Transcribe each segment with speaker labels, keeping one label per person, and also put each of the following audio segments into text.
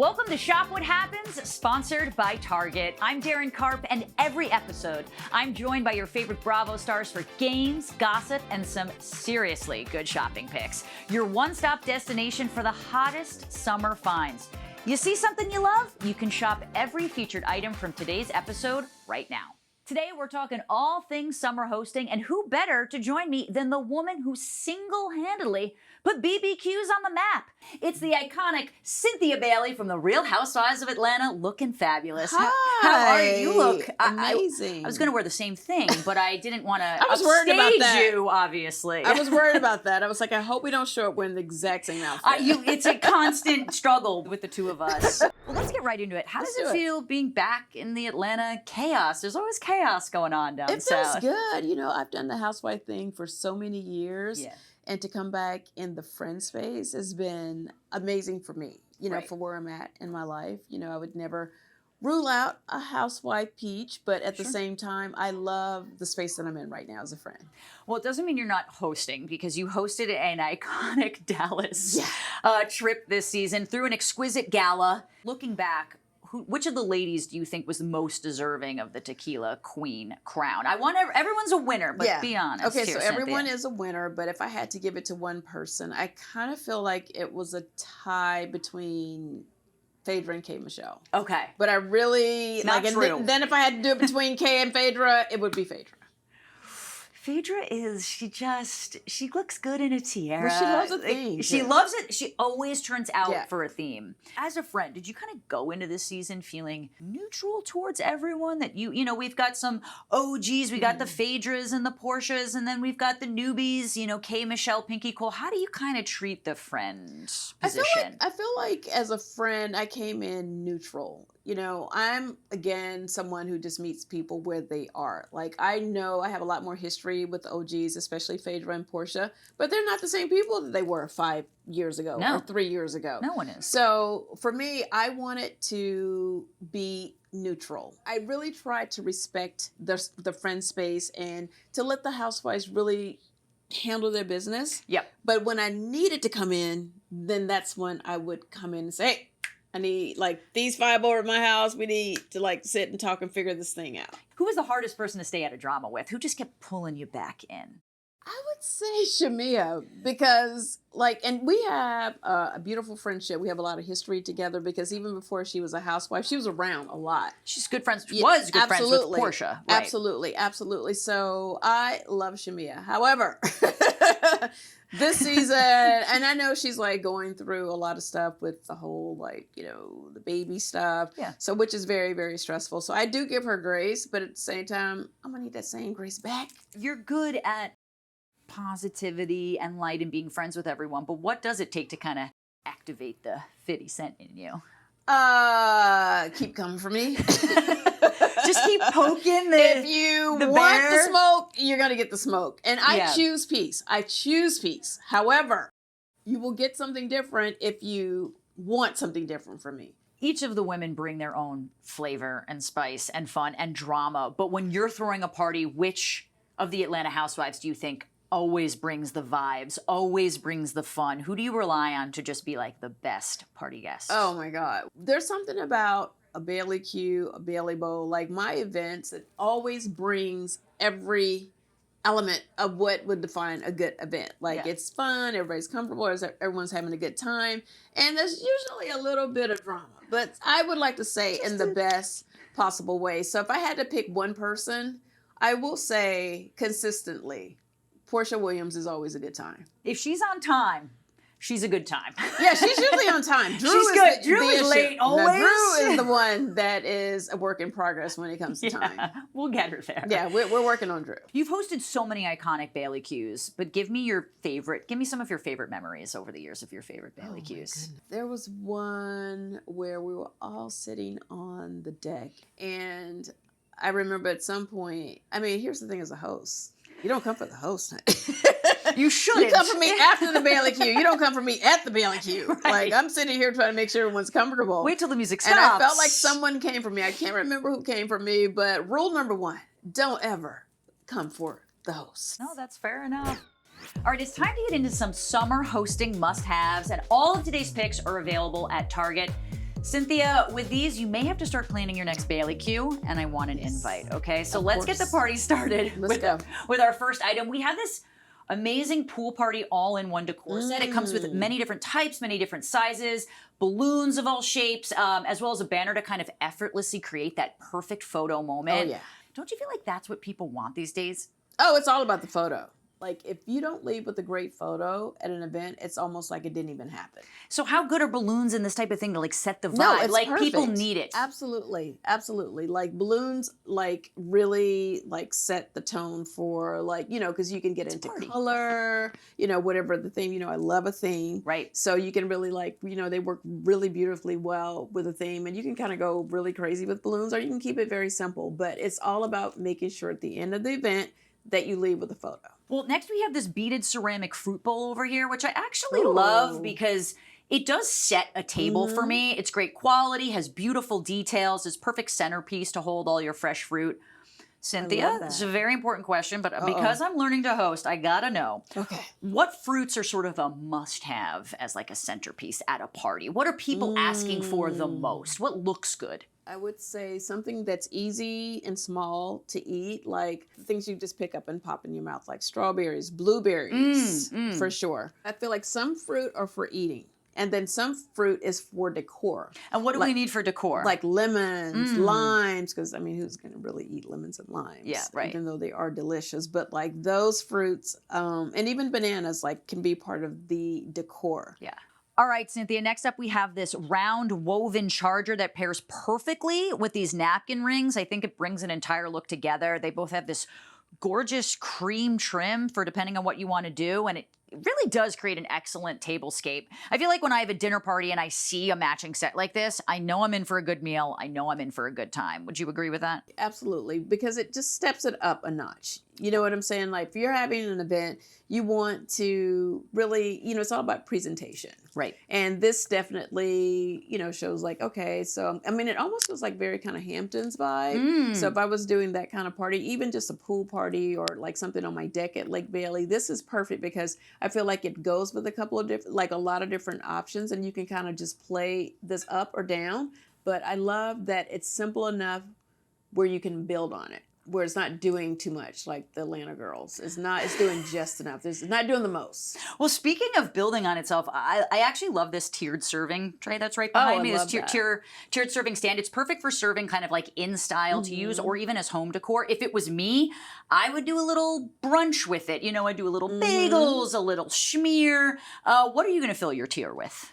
Speaker 1: Welcome to Shop What Happens, sponsored by Target. I'm Daryn Carp, and every episode, I'm joined by your favorite Bravo stars for games, gossip, and some seriously good shopping picks. Your one-stop destination for the hottest summer finds. You see something you love? You can shop every featured item from today's episode right now. Today, we're talking all things summer hosting, and who better to join me than the woman who single-handedly put BBQs on the map. It's the iconic Cynthia Bailey from the Real Housewives of Atlanta, looking fabulous.
Speaker 2: Hi.
Speaker 1: How are you? Look
Speaker 2: amazing.
Speaker 1: I was going to wear the same thing, but I didn't want to
Speaker 2: upstage
Speaker 1: you, obviously.
Speaker 2: I was worried about that. I was like, I hope we don't show up wearing the exact same outfit.
Speaker 1: It's a constant struggle with the two of us. Well, let's get right into it. How does it feel being back in the Atlanta chaos? There's always chaos going on down south.
Speaker 2: It feels good. You know, I've done the housewife thing for so many years.
Speaker 1: Yeah.
Speaker 2: And to come back in the friend space has been amazing for me, you know,
Speaker 1: Right.
Speaker 2: for where I'm at in my life. You know, I would never rule out a housewife peach, but at the same time, I love the space that I'm in right now as a friend.
Speaker 1: Well, it doesn't mean you're not hosting, because you hosted an iconic Dallas trip this season through an exquisite gala. Looking back, which of the ladies do you think was the most deserving of the Tequila Queen crown? I want everyone's a winner, but be honest.
Speaker 2: Okay,
Speaker 1: here,
Speaker 2: so everyone
Speaker 1: Cynthia.
Speaker 2: is a winner, but if I had to give it to one person, I kind of feel like it was a tie between Phaedra and K. Michelle.
Speaker 1: Okay.
Speaker 2: But I really
Speaker 1: Not
Speaker 2: like,
Speaker 1: true.
Speaker 2: and then if I had to do it between Kay and Phaedra, it would be Phaedra.
Speaker 1: Phaedra she looks good in a tiara.
Speaker 2: Well, she loves a theme.
Speaker 1: She loves it. She always turns out
Speaker 2: Yeah.
Speaker 1: for a theme. As a friend, did you kind of go into this season feeling neutral towards everyone? That you know, we've got some OGs, we got the Phaedras and the Portias, and then we've got the newbies, you know, Kay, Michelle, Pinky, Cole. How do you kind of treat the friend position?
Speaker 2: I feel like as a friend, I came in neutral. You know, I'm, again, someone who just meets people where they are. Like, I know I have a lot more history with the OGs, especially Phaedra and Portia, but they're not the same people that they were 5 years ago or 3 years ago.
Speaker 1: No one is.
Speaker 2: So for me, I wanted to be neutral. I really tried to respect the friend space and to let the housewives really handle their business.
Speaker 1: Yep.
Speaker 2: But when I needed to come in, then that's when I would come in and say, hey, I need like these 5 over at my house. We need to like sit and talk and figure this thing out.
Speaker 1: Who was the hardest person to stay out of drama with? Who just kept pulling you back in?
Speaker 2: I would say Shamia, because like, and we have a beautiful friendship. We have a lot of history together because even before she was a housewife, she was around a lot.
Speaker 1: She's good friends.
Speaker 2: Yeah,
Speaker 1: Was good friends with Portia. Right?
Speaker 2: Absolutely. So I love Shamia. However, this season, and I know she's like going through a lot of stuff with the whole like, you know, the baby stuff.
Speaker 1: Yeah.
Speaker 2: So which is very, very stressful. So I do give her grace, but at the same time, I'm gonna need that same grace back.
Speaker 1: You're good at positivity and light and being friends with everyone, but what does it take to kind of activate the 50 Cent in you?
Speaker 2: Keep coming for me.
Speaker 1: Just keep poking
Speaker 2: if you want
Speaker 1: bear.
Speaker 2: the smoke, you're gonna get the smoke. And I
Speaker 1: Yeah.
Speaker 2: choose peace. However, you will get something different if you want something different from me.
Speaker 1: Each of the women bring their own flavor and spice and fun and drama, but when you're throwing a party, which of the Atlanta housewives do you think always brings the vibes, always brings the fun? Who do you rely on to just be like the best party guest?
Speaker 2: Oh my God. There's something about a Bailey Q, a Bailey Bowl, like my events, it always brings every element of what would define a good event. Like it's fun, everybody's comfortable, everyone's having a good time, and there's usually a little bit of drama. But I would like to say in the best possible way. So if I had to pick one person, I will say consistently, Portia Williams is always a good time.
Speaker 1: If she's on time, she's a good time.
Speaker 2: Yeah, she's usually on time. Drew
Speaker 1: She's
Speaker 2: is
Speaker 1: good.
Speaker 2: The
Speaker 1: Drew is
Speaker 2: issue.
Speaker 1: late
Speaker 2: No,
Speaker 1: always.
Speaker 2: Drew is the one that is a work in progress when it comes to time.
Speaker 1: We'll get her there.
Speaker 2: Yeah, we're working on Drew.
Speaker 1: You've hosted so many iconic Bailey Qs, but give me some of your favorite memories over the years of your favorite Bailey Qs.
Speaker 2: There was one where we were all sitting on the deck, and I remember at some point, I mean, here's the thing as a host. You don't come for the host.
Speaker 1: You shouldn't.
Speaker 2: You come for me after the Bailey Q. You don't come for me at the Bailey Q.
Speaker 1: Right.
Speaker 2: Like, I'm sitting here trying to make sure everyone's comfortable.
Speaker 1: Wait till the music stops.
Speaker 2: And I felt like someone came for me. I can't remember who came for me, but rule number 1, don't ever come for the host.
Speaker 1: No, that's fair enough. All right, it's time to get into some summer hosting must-haves, and all of today's picks are available at Target. Cynthia, with these, you may have to start planning your next Bailey Q, and I want an invite, okay? So let's get the party started with our first item. We have this amazing pool party all-in-one decor set. It comes with many different types, many different sizes, balloons of all shapes, as well as a banner to kind of effortlessly create that perfect photo moment.
Speaker 2: Oh, yeah.
Speaker 1: Don't you feel like that's what people want these days?
Speaker 2: Oh, it's all about the photo. Like, if you don't leave with a great photo at an event, it's almost like it didn't even happen.
Speaker 1: So how good are balloons and this type of thing to like set the vibe?
Speaker 2: No, it's
Speaker 1: like
Speaker 2: perfect.
Speaker 1: People need it.
Speaker 2: Absolutely. Absolutely. Like balloons, like really like set the tone for like, you know, because you can get into color, you know, whatever the theme, you know, I love a theme.
Speaker 1: Right.
Speaker 2: So you can really like, you know, they work really beautifully well with a theme, and you can kind of go really crazy with balloons, or you can keep it very simple, but it's all about making sure at the end of the event that you leave with a photo.
Speaker 1: Well, next we have this beaded ceramic fruit bowl over here, which I actually love because it does set a table for me. It's great quality, has beautiful details, is perfect centerpiece to hold all your fresh fruit. Cynthia, this is a very important question, but because I'm learning to host, I gotta know.
Speaker 2: Okay.
Speaker 1: What fruits are sort of a must-have as like a centerpiece at a party? What are people asking for the most? What looks good?
Speaker 2: I would say something that's easy and small to eat, like things you just pick up and pop in your mouth, like strawberries, blueberries, for sure. I feel like some fruit are for eating, and then some fruit is for decor.
Speaker 1: And what do we need for decor?
Speaker 2: Like lemons, limes, because I mean, who's going to really eat lemons and limes?
Speaker 1: Yeah, right.
Speaker 2: Even though they are delicious, but like those fruits, and even bananas, like can be part of the decor.
Speaker 1: Yeah. All right, Cynthia, next up we have this round woven charger that pairs perfectly with these napkin rings. I think it brings an entire look together. They both have this gorgeous cream trim for depending on what you want to do, and it really does create an excellent tablescape. I feel like when I have a dinner party and I see a matching set like this, I know I'm in for a good meal. I know I'm in for a good time. Would you agree with that?
Speaker 2: Absolutely, because it just steps it up a notch. You know what I'm saying? Like if you're having an event, you want to really, you know, it's all about presentation.
Speaker 1: Right.
Speaker 2: And this definitely, you know, shows like, okay, so, I mean, it almost feels like very kind of Hamptons vibe. So if I was doing that kind of party, even just a pool party or like something on my deck at Lake Bailey, this is perfect because I feel like it goes with a couple of different, like a lot of different options, and you can kind of just play this up or down. But I love that it's simple enough where you can build on it, where it's not doing too much like the Atlanta girls. It's doing just enough. It's not doing the most.
Speaker 1: Well, speaking of building on itself, I actually love this tiered serving tray that's right behind me. This tiered serving stand. It's perfect for serving kind of like in style to use, or even as home decor. If it was me, I would do a little brunch with it. You know, I'd do a little bagels, a little schmear. What are you going to fill your tier with?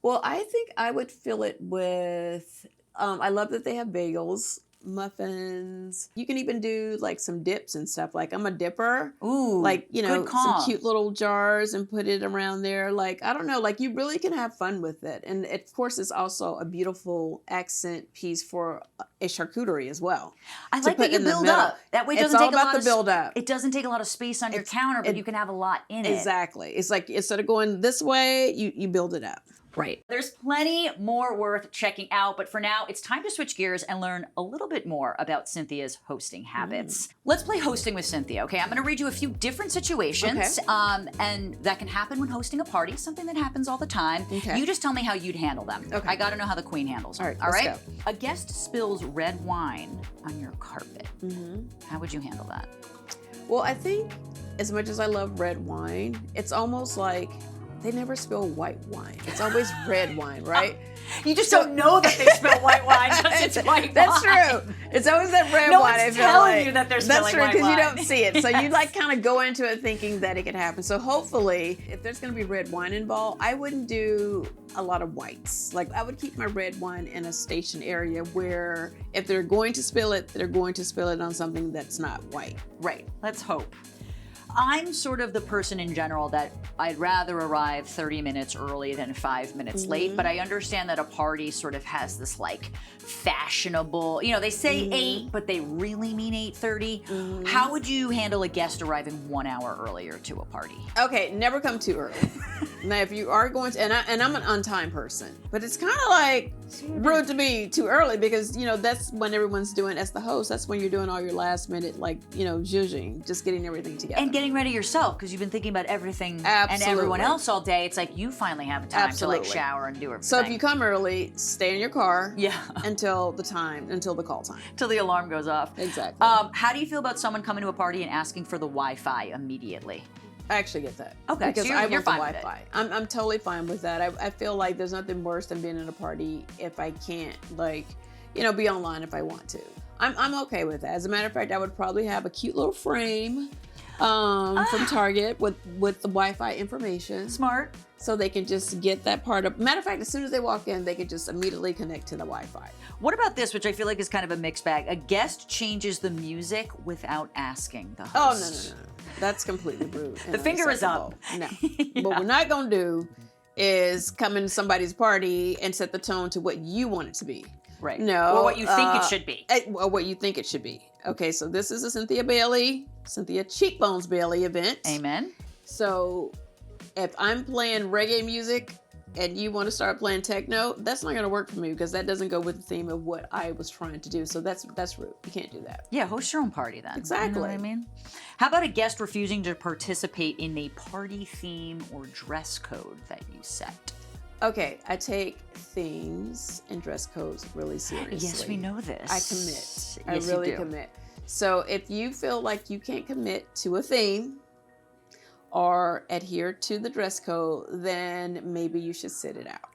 Speaker 2: Well, I think I would fill it with, I love that they have bagels, muffins. You can even do like some dips and stuff. Like I'm a dipper.
Speaker 1: Ooh,
Speaker 2: like, you know, some cute little jars and put it around there. Like, I don't know, like you really can have fun with it. And of course, it's also a beautiful accent piece for a charcuterie as well.
Speaker 1: I like that you build up. That way it doesn't take a lot of
Speaker 2: build up.
Speaker 1: It doesn't take a lot of space on your counter, but you can have a lot in it.
Speaker 2: Exactly. It's like instead of going this way, you build it up.
Speaker 1: Right. There's plenty more worth checking out, but for now, it's time to switch gears and learn a little bit more about Cynthia's hosting habits. Let's play hosting with Cynthia, okay? I'm going to read you a few different situations, and that can happen when hosting a party, something that happens all the time.
Speaker 2: Okay.
Speaker 1: You just tell me how you'd handle them. Okay. I got to know how the queen handles them.
Speaker 2: All right, let's go.
Speaker 1: A guest spills red wine on your carpet. How would you handle that?
Speaker 2: Well, I think as much as I love red wine, it's almost like they never spill white wine. It's always red wine, right?
Speaker 1: You just don't know that they spill white wine because it's white
Speaker 2: That's
Speaker 1: wine.
Speaker 2: true. It's always that red
Speaker 1: No
Speaker 2: wine.
Speaker 1: one's telling you that they're spilling
Speaker 2: That's true,
Speaker 1: white
Speaker 2: because you
Speaker 1: wine.
Speaker 2: don't see it. So you like kind of go into it thinking that it could happen. So hopefully, if there's going to be red wine involved, I wouldn't do a lot of whites. Like I would keep my red wine in a station area where if they're going to spill it, they're going to spill it on something that's not white.
Speaker 1: Right. Let's hope. I'm sort of the person in general that I'd rather arrive 30 minutes early than 5 minutes late, but I understand that a party sort of has this like fashionable, you know, they say 8, but they really mean 8:30. How would you handle a guest arriving 1 hour earlier to a party?
Speaker 2: Okay, never come too early. Now, if you are going to, and I'm an on-time person, but it's kind of like rude to be too early because, you know, that's when everyone's doing, as the host, that's when you're doing all your last minute, like, you know, zhuzhing, just getting everything together.
Speaker 1: And getting ready yourself, because you've been thinking about everything and everyone else all day. It's like you finally have time to like shower and do everything.
Speaker 2: So if you come early, stay in your car until the call time.
Speaker 1: Till the alarm goes off.
Speaker 2: Exactly.
Speaker 1: How do you feel about someone coming to a party and asking for the Wi-Fi immediately?
Speaker 2: I actually get that.
Speaker 1: Okay,
Speaker 2: because
Speaker 1: so
Speaker 2: I
Speaker 1: you're
Speaker 2: want the
Speaker 1: fine
Speaker 2: Wi-Fi. I'm totally fine with that. I feel like there's nothing worse than being at a party if I can't, like, you know, be online if I want to. I'm okay with that. As a matter of fact, I would probably have a cute little frame from Target with the Wi-Fi information.
Speaker 1: Smart.
Speaker 2: So they can just get that part of. Matter of fact, as soon as they walk in, they can just immediately connect to the Wi-Fi.
Speaker 1: What about this, which I feel like is kind of a mixed bag? A guest changes the music without asking the host.
Speaker 2: Oh, no. That's completely rude.
Speaker 1: The finger is up.
Speaker 2: No. What we're not going to do is come into somebody's party and set the tone to what you want it to be.
Speaker 1: Right.
Speaker 2: No.
Speaker 1: Or what you think it should be.
Speaker 2: Or what you think it should be. Okay, so this is a Cynthia Cheekbones Bailey event.
Speaker 1: Amen.
Speaker 2: So if I'm playing reggae music and you want to start playing techno, that's not going to work for me because that doesn't go with the theme of what I was trying to do. So that's rude. You can't do that.
Speaker 1: Yeah, host your own party then.
Speaker 2: Exactly.
Speaker 1: You know what I mean? How about a guest refusing to participate in a party theme or dress code that you set?
Speaker 2: Okay, I take themes and dress codes really seriously.
Speaker 1: Yes, we know this.
Speaker 2: I commit.
Speaker 1: Yes,
Speaker 2: I really
Speaker 1: you do.
Speaker 2: commit. So if you feel like you can't commit to a theme or adhere to the dress code, then maybe you should sit it out.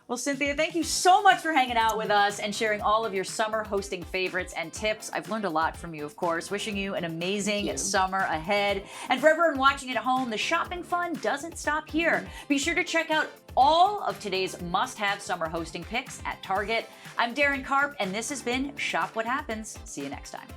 Speaker 1: Well, Cynthia, thank you so much for hanging out with us and sharing all of your summer hosting favorites and tips. I've learned a lot from you, of course. Wishing you an amazing summer ahead. And for everyone watching at home, the shopping fun doesn't stop here. Be sure to check out all of today's must-have summer hosting picks at Target. I'm Daryn Carp, and this has been Shop What Happens. See you next time.